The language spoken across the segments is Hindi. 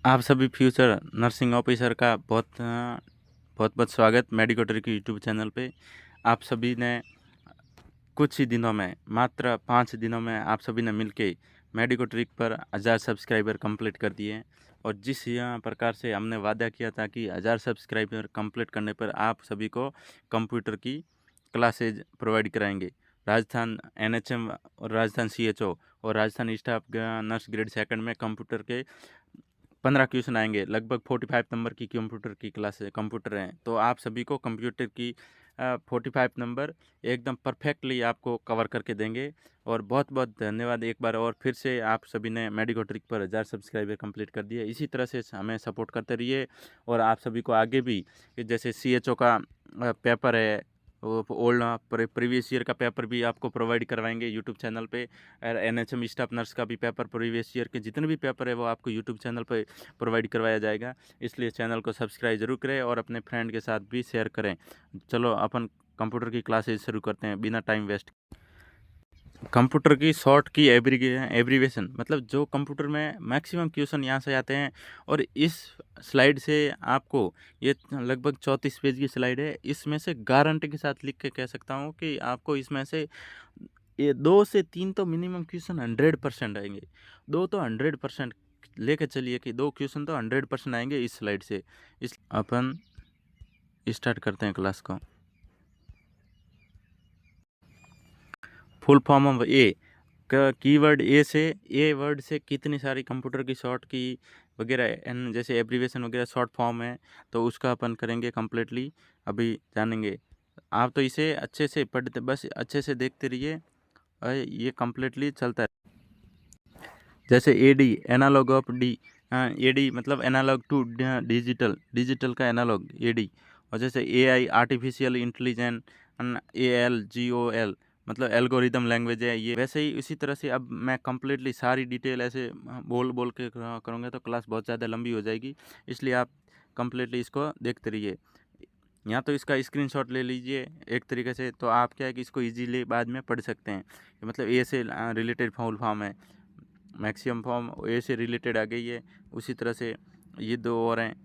आप सभी फ्यूचर नर्सिंग ऑफिसर का बहुत बहुत स्वागत मेडिकोटरी की यूट्यूब चैनल पे। आप सभी ने कुछ ही दिनों में, मात्र 5 दिनों में आप सभी ने मिलके मेडिकोट्रिक पर 1000 सब्सक्राइबर कंप्लीट कर दिए हैं। और जिस प्रकार से हमने वादा किया था कि 1000 सब्सक्राइबर कंप्लीट करने पर आप सभी को कंप्यूटर की क्लासेज प्रोवाइड कराएंगे। राजस्थान एनएचएम और राजस्थान सीएचओ और Rajasthan staff nurse grade second में कंप्यूटर के 15 क्वेश्चन आएंगे। लगभग 45 नंबर की कंप्यूटर की क्लास कंप्यूटर हैं, तो आप सभी को कंप्यूटर की 45 नंबर एकदम परफेक्टली आपको कवर करके देंगे। और बहुत बहुत धन्यवाद एक बार और फिर से, आप सभी ने मेडिकोट्रिक पर 1000 सब्सक्राइबर कंप्लीट कर दिए। इसी तरह से हमें सपोर्ट करते रहिए। और आप सभी को आगे भी, जैसे सीएचओ का पेपर है, वो ओल्ड प्रीवियस ईयर का पेपर भी आपको प्रोवाइड करवाएंगे यूट्यूब चैनल पे। और एनएचएम स्टाफ नर्स का भी पेपर, प्रीवियस ईयर के जितने भी पेपर है वो आपको यूट्यूब चैनल पे प्रोवाइड करवाया जाएगा। इसलिए चैनल को सब्सक्राइब जरूर करें और अपने फ्रेंड के साथ भी शेयर करें। चलो अपन कंप्यूटर की क्लासेस शुरू करते हैं बिना टाइम वेस्ट। कंप्यूटर की शॉर्ट की एब्रीवेशन मतलब जो कंप्यूटर में मैक्सिमम क्वेश्चन यहाँ से आते हैं। और इस स्लाइड से आपको, ये लगभग 34 पेज की स्लाइड है, इसमें से गारंटी के साथ लिख के कह सकता हूँ कि आपको इसमें से ये 2 से 3 तो मिनिमम क्वेश्चन 100% आएंगे। 2 तो 100% लेके चलिए कि 2 क्वेश्चन तो 100% आएंगे इस स्लाइड से। इस अपन स्टार्ट करते हैं क्लास को। फुल फॉर्म ऑफ ए का कीवर्ड ए वर्ड से कितनी सारी कंप्यूटर की शॉर्ट की वगैरह एन जैसे एब्रीवेशन वगैरह शॉर्ट फॉर्म है, तो उसका अपन करेंगे कम्प्लीटली, अभी जानेंगे। आप तो इसे अच्छे से पढ़ते, बस अच्छे से देखते रहिए, ये कम्प्लीटली चलता है। जैसे AD analogue of D, AD मतलब एनालॉग टू डिजिटल, डिजिटल का एनालॉग एडी। और जैसे एआई आर्टिफिशियल इंटेलिजेंस, एएल मतलब एल्गोरिदम लैंग्वेज है ये। वैसे ही इसी तरह से अब मैं कम्प्लीटली सारी डिटेल ऐसे बोल बोल के करूँगा तो क्लास बहुत ज़्यादा लंबी हो जाएगी। इसलिए आप कम्प्लीटली इसको देखते रहिए। या तो इसका स्क्रीनशॉट ले लीजिए एक तरीके से, तो आप क्या है कि इसको इजीली बाद में पढ़ सकते हैं। मतलब ए से रिलेटेड फुल फॉर्म है, मैक्सिमम फॉर्म ए से रिलेटेड आ गई है। उसी तरह से ये दो और हैं।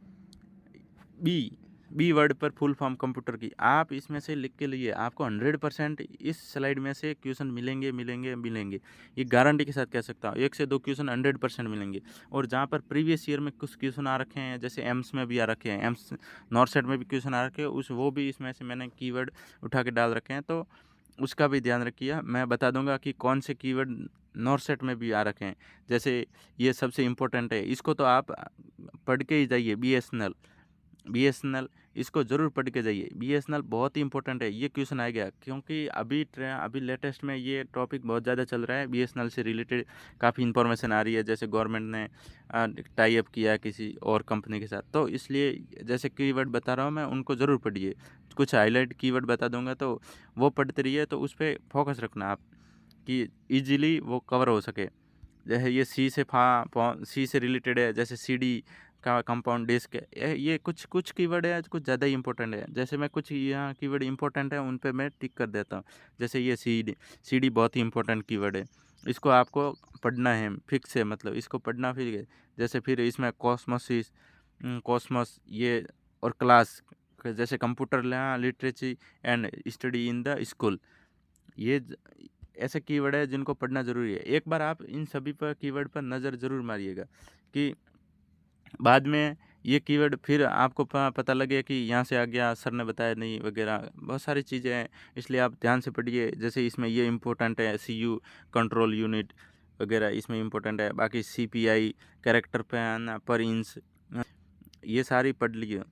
बी वर्ड पर फुल फॉर्म कंप्यूटर की, आप इसमें से लिख के लिए आपको 100% इस स्लाइड में से क्वेश्चन मिलेंगे मिलेंगे मिलेंगे। ये गारंटी के साथ कह सकता हूँ, 1 से 2 क्वेश्चन 100% मिलेंगे। और जहाँ पर प्रीवियस ईयर में कुछ क्वेश्चन आ रखे हैं, जैसे एम्स में भी आ रखे हैं, एम्स नॉर्सेट में भी क्वेश्चन आ रखे हैं, वो भी इसमें से मैंने कीवर्ड उठा के डाल रखे हैं, तो उसका भी ध्यान रखिए। मैं बता दूंगा कि कौन से कीवर्ड नॉर्सेट में भी आ रखे हैं। जैसे ये सबसे इम्पोर्टेंट है, इसको तो आप पढ़ के ही जाइए। बीएसएनएल इसको ज़रूर पढ़ के जाइए। बीएसएनएल बहुत ही इंपॉर्टेंट है, ये क्वेश्चन आएगा क्योंकि अभी लेटेस्ट में ये टॉपिक बहुत ज़्यादा चल रहा है। बीएसएनएल से रिलेटेड काफ़ी इन्फॉर्मेशन आ रही है, जैसे गवर्नमेंट ने टाई अप किया किसी और कंपनी के साथ, तो इसलिए जैसे कीवर्ड बता रहा हूँ मैं, उनको ज़रूर पढ़िए। कुछ हाईलाइट कीवर्ड बता दूंगा तो वो पढ़ते रहिए, तो उस पर फोकस रखना आप कि ईजिली वो कवर हो सके। जैसे ये सी से रिलेटेड है, जैसे सी डी का कंपाउंड डिस्क, ये कुछ कुछ कीवर्ड है कुछ ज़्यादा ही इंपॉर्टेंट है। जैसे मैं कुछ यहाँ कीवर्ड इंपॉर्टेंट है उन पे मैं टिक कर देता हूँ। जैसे ये सी डी बहुत ही इंपॉर्टेंट कीवर्ड है, इसको आपको पढ़ना है फिक्स है, मतलब इसको पढ़ना फिर है। जैसे फिर इसमें कॉस्मस ये, और क्लास, जैसे computer literacy and study in the school, ये ऐसे कीवर्ड है जिनको पढ़ना ज़रूरी है। एक बार आप इन सभी पर कीवर्ड पर नज़र ज़रूर मारिएगा कि बाद में ये कीवर्ड फिर आपको पता लगे कि यहाँ से आ गया, सर ने बताया नहीं वगैरह, बहुत सारी चीज़ें हैं। इसलिए आप ध्यान से पढ़िए। जैसे इसमें ये इम्पोर्टेंट है, सीयू कंट्रोल यूनिट वगैरह इसमें इम्पोर्टेंट है। बाकी सीपीआई कैरेक्टर पैन पर इंच, ये सारी पढ़ लीजिए।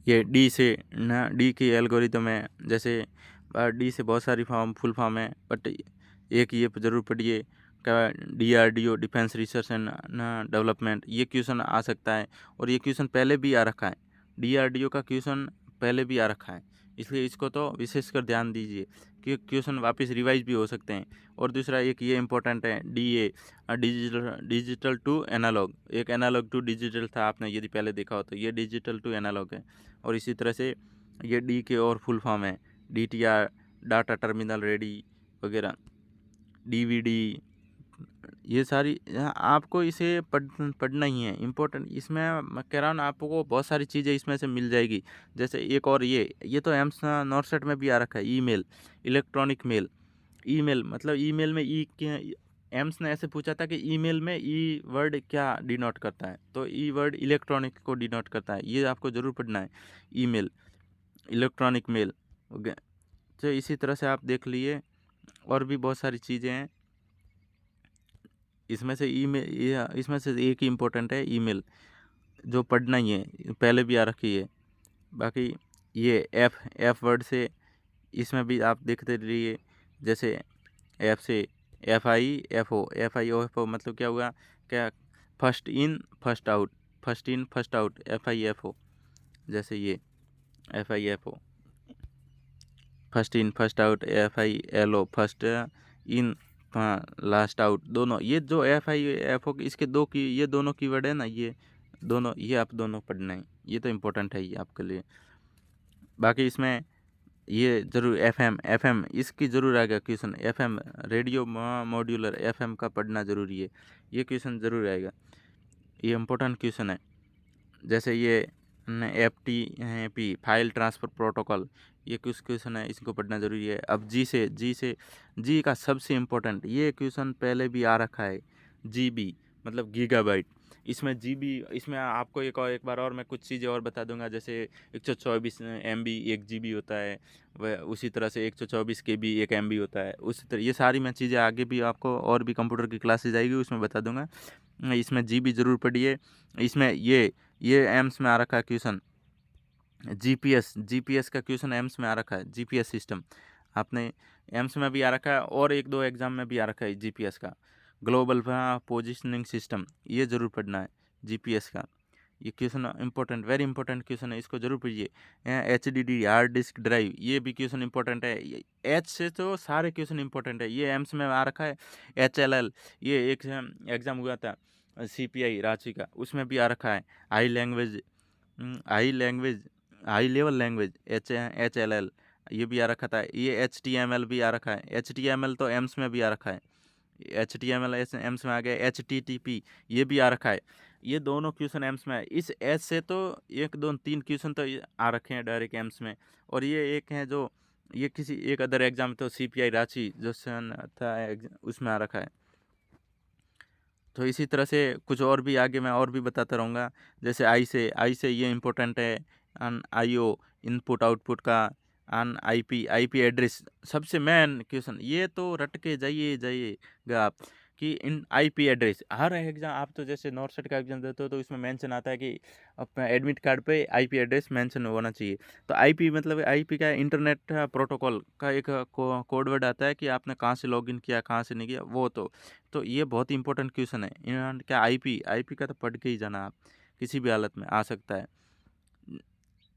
ये डी की एल्गोरिदम है। जैसे डी से बहुत सारी फुल फॉर्म है, बट एक ये ज़रूर पढ़िए का DRDO defence research and development, ये क्वेश्चन आ सकता है। और ये क्वेश्चन पहले भी आ रखा है, DRDO का क्वेश्चन पहले भी आ रखा है, इसलिए इसको तो विशेषकर ध्यान दीजिए कि क्वेश्चन वापस रिवाइज भी हो सकते हैं। और दूसरा एक ये इंपॉर्टेंट है, DA डिजिटल टू एनालॉग, एक एनालॉग टू डिजिटल था, आपने यदि पहले देखा हो तो ये डिजिटल टू एनालॉग है। और इसी तरह से ये डी के और फुल फॉर्म है, DTR डाटा टर्मिनल रेडी वगैरह, DVD ये सारी आपको इसे पढ़ना ही है, इम्पोर्टेंट। इसमें मैं कह रहा हूँ ना, आपको बहुत सारी चीज़ें इसमें से मिल जाएगी। जैसे एक और ये तो एम्स नॉर्सेट में भी आ रखा है, ईमेल, इलेक्ट्रॉनिक मेल। ईमेल मतलब ईमेल में ई क्या, एम्स ने ऐसे पूछा था कि ईमेल में ई वर्ड क्या डिनोट करता है, तो ई वर्ड इलेक्ट्रॉनिक को डिनोट करता है, ये आपको ज़रूर पढ़ना है। Email, electronic mail, okay. तो इसी तरह से आप देख लिए, और भी बहुत सारी चीज़ें हैं इसमें से। इसमें से एक ही इम्पोर्टेंट है ईमेल, जो पढ़ना ही है, पहले भी आ रखी है। बाकी ये एफ वर्ड से इसमें भी आप देखते रहिए। जैसे एफ से F I O F O मतलब क्या हुआ, क्या, first in first out, first in first out, F I F O. जैसे ये F I F O, first in first out, F I L O, first in last out, दोनों ये जो एफ आई एफ ओ इसके दो की, ये दोनों कीवर्ड है ना, ये दोनों, ये आप दोनों पढ़ना है, ये तो इम्पोर्टेंट है ये आपके लिए। बाकी इसमें ये ज़रूर एफएम इसकी ज़रूर आएगा question. FM radio modular, FM का पढ़ना ज़रूरी है, ये क्वेश्चन ज़रूर आएगा, ये इम्पोर्टेंट क्वेश्चन है। जैसे ये F T P file transfer protocol, ये कुछ क्वेश्चन है, इसको पढ़ना ज़रूरी है। अब जी का सबसे इम्पोर्टेंट ये क्वेश्चन पहले भी आ रखा है, जीबी मतलब गीगाबाइट। इसमें जीबी, इसमें आपको एक बार और मैं कुछ चीज़ें और बता दूंगा। जैसे 124 MB 1 GB होता है, वह उसी तरह से 124 KB 1 MB होता है। उसी तरह ये सारी मैं चीज़ें आगे भी आपको और भी कंप्यूटर की क्लासेज आएगी उसमें बता दूंगा। इसमें जीबी ज़रूर पढ़िए। इसमें ये एम्स में आ रखा है क्वेश्चन, जीपीएस का क्वेश्चन एम्स में आ रखा है। जीपीएस सिस्टम आपने एम्स में भी आ रखा है, और एक दो एग्जाम में भी आ रखा है जीपीएस का, ग्लोबल पोजिशनिंग सिस्टम, ये ज़रूर पढ़ना है जीपीएस का। ये question important, very important question है, इसको जरूर पढ़िए। HDD हार्ड डिस्क ड्राइव, ये भी क्वेश्चन इंपॉर्टेंट है। एच से तो सारे क्वेश्चन इंपॉर्टेंट है, ये एम्स में आ रखा है। HLL, ये एक एग्ज़ाम हुआ था CPI रांची का, उसमें भी आ रखा है। हाई लेवल लैंग्वेज HLL, ये भी आ रखा था। ये HTML भी आ रखा है। HTML तो एम्स में भी आ रखा है, HTML एम्स में आ गया। HTTP ये भी आ रखा है। ये दोनों क्वेश्चन एम्स में है। इस एच से तो 1 2 3 क्वेश्चन तो आ रखे हैं डायरेक्ट एम्स में। और ये एक है जो ये किसी एक अदर एग्जाम तो CPI रांची जो सन था उसमें आ रखा है। तो इसी तरह से कुछ और भी आगे मैं और भी बताता रहूँगा। जैसे आई से ये इम्पोर्टेंट है। IO इनपुट आउटपुट का, IP एड्रेस सबसे मेन क्वेश्चन, ये तो रट के जाइएगा आप कि इन IP एड्रेस हर एग्जाम। आप तो जैसे नॉर्सेट का एग्जाम देते हो तो इसमें मेंशन आता है कि अपना एडमिट कार्ड पे IP एड्रेस मेंशन होना चाहिए। तो IP मतलब IP का इंटरनेट प्रोटोकॉल का एक कोड वर्ड आता है कि आपने कहाँ से लॉगिन किया, कहाँ से नहीं किया, वो तो ये बहुत ही इंपॉर्टेंट क्वेश्चन है। क्या IP का तो पढ़ के ही जाना आप, किसी भी हालत में आ सकता है।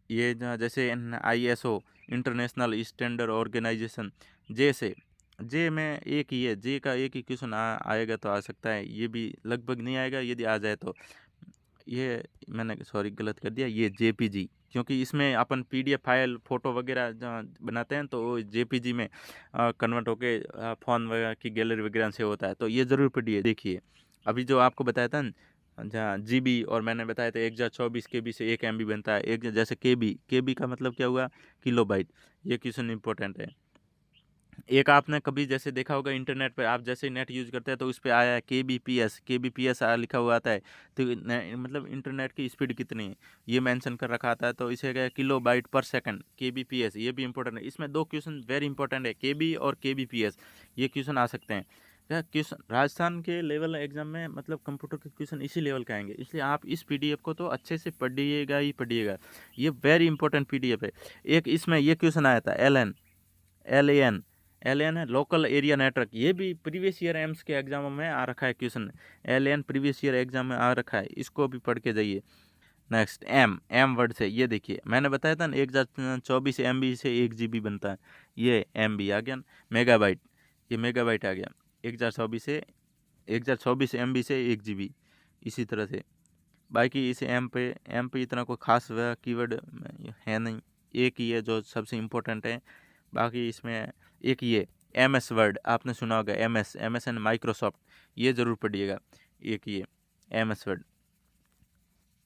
ये जैसे ISO इंटरनेशनल स्टैंडर्ड ऑर्गेनाइजेशन, जे में एक ही है, जे का एक ही क्वेश्चन आएगा तो आ सकता है, ये भी लगभग नहीं आएगा यदि आ जाए तो। ये मैंने सॉरी गलत कर दिया, ये JPG, क्योंकि इसमें अपन PDF फाइल फ़ोटो वगैरह बनाते हैं तो वो JPG में कन्वर्ट होके फ़ोन वगैरह की गैलरी वगैरह से होता है। तो ये ज़रूर पढ़िए। देखिए अभी जो आपको बताया था जहाँ GB, और मैंने बताया था 1024 KB से 1 MB बनता है। एक जैसे KB का मतलब क्या हुआ, किलोबाइट। ये क्वेश्चन इंपॉर्टेंट है। एक आपने कभी जैसे देखा होगा इंटरनेट पे, आप जैसे नेट यूज़ करते हैं तो उस पे आया है KBPS लिखा हुआ आता है। तो मतलब इंटरनेट की स्पीड कितनी है ये मेंशन कर रखा आता है, तो इसे क्या किलोबाइट पर सेकंड, KBPS, ये भी इंपॉर्टेंट है। इसमें दो क्वेश्चन वेरी इंपॉर्टेंट है, KB और KBPS, ये क्वेश्चन आ सकते हैं। क्या क्वेश्चन राजस्थान के लेवल एग्जाम में मतलब कंप्यूटर के क्वेश्चन इसी लेवल के आएंगे, इसलिए आप इस PDF को तो अच्छे से पढ़िएगा ही पढ़िएगा। ये वेरी इंपॉर्टेंट PDF है। एक इसमें ये क्वेश्चन आया था LAN है, लोकल एरिया नेटवर्क, ये भी प्रीवियस ईयर एम्स के एग्जामों में आ रखा है question. LAN previous year exam में आ रखा है, इसको भी पढ़ के जाइए। नेक्स्ट एम वर्ड से, ये देखिए मैंने बताया था ना 1024 MB से 1 GB बनता है, ये MB आ गया। मेगाबाइट, ये मेगाबाइट आ गया। 1024 MB से 1 GB, इसी तरह से। बाकी इसे एम पे इतना कोई खास कीवर्ड है नहीं, एक ही है जो सबसे इम्पोर्टेंट है। बाकी इसमें एक ये MS वर्ड आपने सुना होगा, MS एंड माइक्रोसॉफ्ट, ये ज़रूर पढ़िएगा। एक ये MS वर्ड,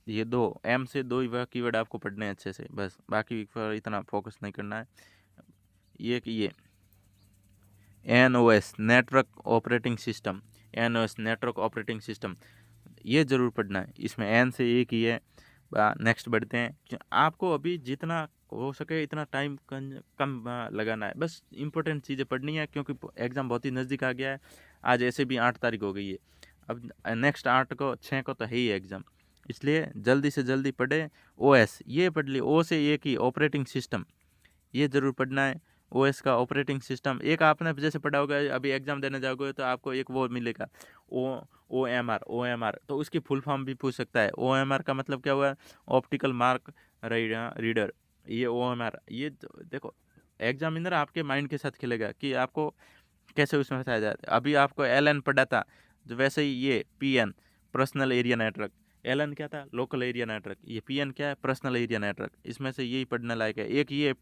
ये दो एम से दो ही कीवर्ड आपको पढ़ने हैं अच्छे से, बस बाकी पर इतना फोकस नहीं करना है। ये NOS network operating system, NOS network operating system, ये ज़रूर पढ़ना है। इसमें एन से एक ही है। नेक्स्ट बढ़ते हैं। आपको अभी जितना हो सके इतना टाइम कम लगाना है, बस इंपॉर्टेंट चीज़ें पढ़नी है, क्योंकि एग्ज़ाम बहुत ही नज़दीक आ गया है। आज ऐसे भी 8 तारीख हो गई है, अब नेक्स्ट 8 को 6 को तो है ही एग्ज़ाम, इसलिए जल्दी से जल्दी पढ़े। OS ये पढ़ ली, ओ से एक ही ऑपरेटिंग सिस्टम, ये ज़रूर पढ़ना है। OS का ऑपरेटिंग सिस्टम, एक आपने जैसे पढ़ा होगा, अभी एग्ज़ाम देने जाओगे तो आपको एक वो मिलेगा OMR, तो उसकी फुल फॉर्म भी पूछ सकता है। OMR का मतलब क्या हुआ? ऑप्टिकल मार्क रीडर, ये OMR, ये देखो एग्जामिनर आपके माइंड के साथ खेलेगा कि आपको कैसे उसमें बताया जाए। अभी आपको LN पढ़ा था, जो वैसे ही ये PN personal area network, LN क्या था? लोकल एरिया नेटवर्क, ये PN क्या है? Personal area network. इसमें से यही पढ़ने लायक है। एक ये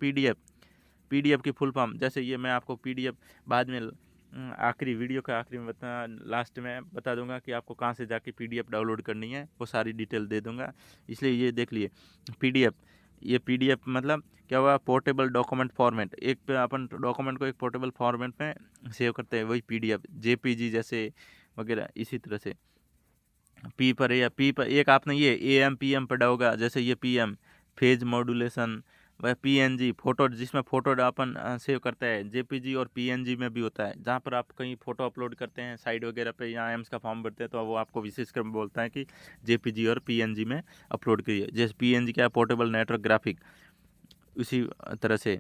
PDF की फुल फॉर्म, जैसे ये मैं आपको PDF बाद में आखिरी वीडियो के आखिरी में लास्ट में बता दूंगा कि आपको कहाँ से जाके PDF डाउनलोड करनी है, वो सारी डिटेल दे दूंगा, इसलिए ये देख लिए। PDF, ये PDF मतलब क्या हुआ? पोर्टेबल डॉक्यूमेंट फॉर्मेट, एक अपन डॉक्यूमेंट को एक पोर्टेबल फॉर्मेट में सेव करते हैं, वही PDF, JPG जैसे वगैरह, इसी तरह से। पी पर एक आपने ये AM PM पढ़ा होगा, जैसे ये PM फेज मॉड्यूलेशन, वह PNG फोटो, जिसमें फोटो अपन सेव करते हैं, JPG और PNG में भी होता है, जहाँ पर आप कहीं फोटो अपलोड करते हैं साइट वगैरह पे, या एम्स का फॉर्म भरते हैं, तो वो आपको विशेष कर बोलता है कि JPG और PNG में अपलोड करिए। जैसे PNG क्या है? पोर्टेबल नेटवर्क ग्राफिक, उसी तरह से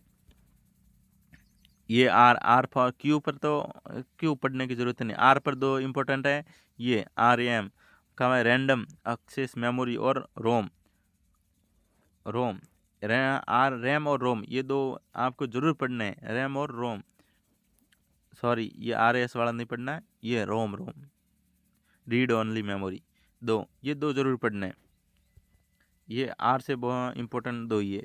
ये आर फॉर क्यू पर तो क्यू पढ़ने की जरूरत नहीं। आर पर दो इम्पोर्टेंट है, ये RAM का है, रैंडम एक्सेस मेमोरी, और रोम रैम और रोम, ये दो आपको जरूर पढ़ने हैं, रैम और रोम। सॉरी, ये RAS वाला नहीं पढ़ना है, ये रोम रीड ओनली मेमोरी, ये दो जरूर पढ़ने हैं। ये आर से बहुत इंपॉर्टेंट दो ही है।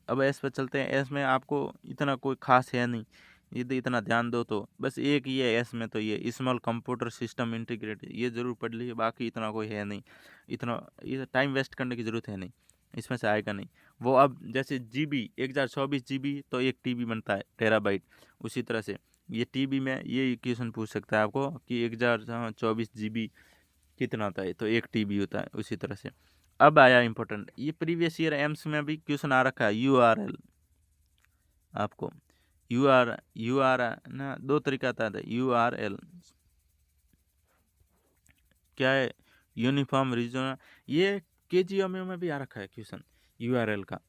अब एस पर चलते हैं। एस में आपको इतना कोई खास है नहीं, यदि इतना ध्यान दो तो बस एक ही है एस में, तो ये स्मॉल कंप्यूटर सिस्टम इंटीग्रेट, ये ज़रूर पढ़ लीजिए, बाकी इतना कोई है नहीं, इतना ये टाइम वेस्ट करने की ज़रूरत है नहीं, इसमें से आएगा नहीं वो। अब जैसे GB 1024 GB, तो 1 TB बनता है, टेराबाइट। उसी तरह से ये TB में ये क्वेश्चन पूछ सकता है आपको कि 1024 GB कितना होता है, तो 1 TB होता है। उसी तरह से अब आया इंपॉर्टेंट, ये प्रीवियस ईयर एम्स में भी क्वेश्चन आ रखा है, URL। आपको UR ना दो तरीका आता है। URL क्या है? यूनिफॉर्म रीजन, ये KGMU में भी आ रखा है क्वेश्चन URL का।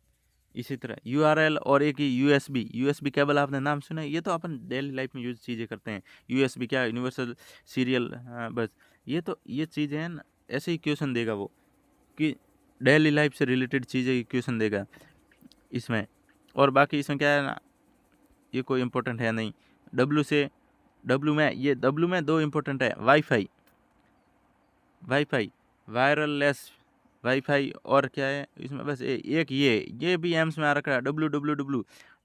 इसी तरह URL और एक ही USB केबल, आपने नाम सुना है? ये तो अपन डेली लाइफ में यूज चीज़ें करते हैं। USB क्या? यूनिवर्सल सीरियल, बस ये चीज़ें हैं ना, ऐसे ही क्वेश्चन देगा वो कि डेली लाइफ से रिलेटेड चीज़ें क्वेश्चन देगा इसमें। और बाकी इसमें क्या है ना, ये कोई इम्पोर्टेंट है नहीं। W में दो इम्पोर्टेंट है, वाईफाई वायरलेस वाईफाई, और क्या है इसमें? बस एक ये भी एम्स में आ रखा है, WWW।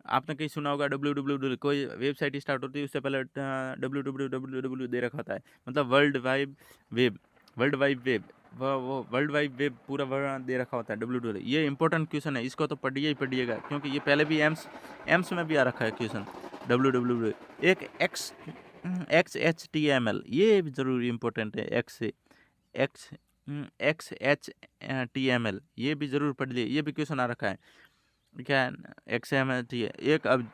आपने कहीं सुना होगा WWW, कोई वेबसाइट स्टार्ट होती है उससे पहले WWW दे रखा होता है, मतलब वर्ल्ड वाइड वेब, वो वर्ल्ड वाइड वेब पूरा वर्ड दे रखा होता है WWW। ये इंपॉर्टेंट क्वेश्चन है, इसको तो पढ़िएगा, क्योंकि ये पहले भी एम्स में भी आ रखा है क्वेश्चन WWW। एक XHTML, ये भी जरूरी इंपॉर्टेंट है। XHTML, ये भी जरूर पढ़ लिए, ये भी क्वेश्चन आ रखा है। क्या XML है एक। अब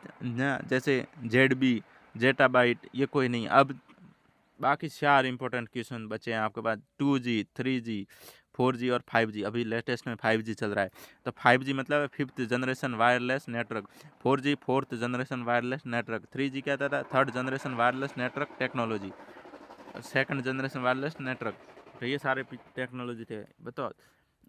जैसे ZB जेटाबाइट, ये कोई नहीं। अब बाकी 4 इंपॉर्टेंट क्वेश्चन बचे हैं आपके पास, 2G 3G 4G और 5G। अभी लेटेस्ट में 5G चल रहा है, तो 5G मतलब 5th generation wireless network, 4G 4th generation wireless network, 3G क्या था? 3rd generation wireless network technology, 2nd generation wireless network. तो ये सारे टेक्नोलॉजी थे। बताओ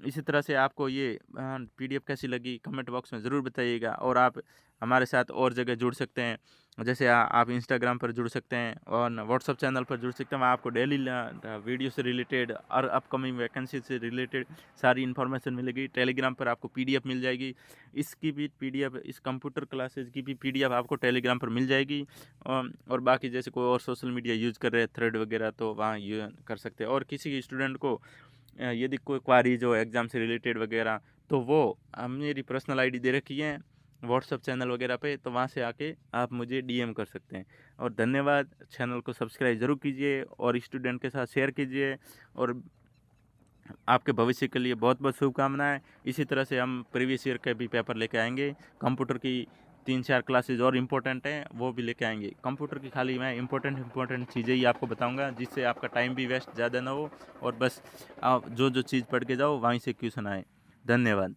इसी तरह से आपको ये पीडीएफ कैसी लगी कमेंट बॉक्स में ज़रूर बताइएगा। और आप हमारे साथ और जगह जुड़ सकते हैं, जैसे आप इंस्टाग्राम पर जुड़ सकते हैं और व्हाट्सअप चैनल पर जुड़ सकते हैं। वहाँ आपको डेली वीडियो से रिलेटेड और अपकमिंग वैकेंसी से रिलेटेड सारी इन्फॉर्मेशन मिलेगी। टेलीग्राम पर आपको पीडीएफ मिल जाएगी, इसकी भी पीडीएफ, इस कंप्यूटर क्लासेज की भी पीडीएफ आपको टेलीग्राम पर मिल जाएगी। और बाकी जैसे कोई और सोशल मीडिया यूज़ कर रहे हैं, थ्रेड वगैरह, तो वहाँ ये कर सकते हैं। और किसी स्टूडेंट को यदि कोई क्वारीज हो एग्ज़ाम से रिलेटेड वगैरह, तो वो मेरी पर्सनल आईडी दे रखी है व्हाट्सअप चैनल वगैरह पे, तो वहाँ से आके आप मुझे डीएम कर सकते हैं। और धन्यवाद। चैनल को सब्सक्राइब ज़रूर कीजिए और स्टूडेंट के साथ शेयर कीजिए। और आपके भविष्य के लिए बहुत बहुत शुभकामनाएं। इसी तरह से हम प्रीवियस ईयर के भी पेपर लेके आएंगे। कंप्यूटर की 3-4 क्लासेज और इम्पोर्टेंट हैं, वो भी लेके आएंगे। कंप्यूटर की खाली मैं इम्पोर्टेंट चीज़ें ही आपको बताऊंगा, जिससे आपका टाइम भी वेस्ट ज़्यादा ना हो और बस आप जो चीज़ पढ़ के जाओ वहीं से क्वेश्चन आए। धन्यवाद।